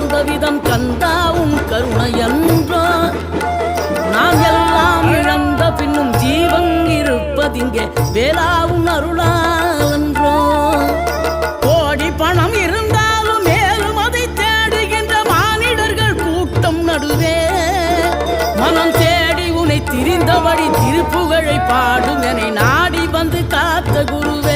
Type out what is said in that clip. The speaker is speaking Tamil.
மலர்ந்த விதம் கந்தாவும் கருணையன்றோ நாம் எல்லாம் இழந்த பின்னும் ஜீவன் இருப்பதிங்கே வேளாவும் அருளாவன்றோ கோடி பணம் இருந்தாலும் மேலும் அதை தேடுகின்ற மானிடர்கள் கூட்டம் நடுவே மனம் தேடி உனை திரிந்தபடி திருப்புகழை பாடும் என நாடி வந்து காத்த குருவே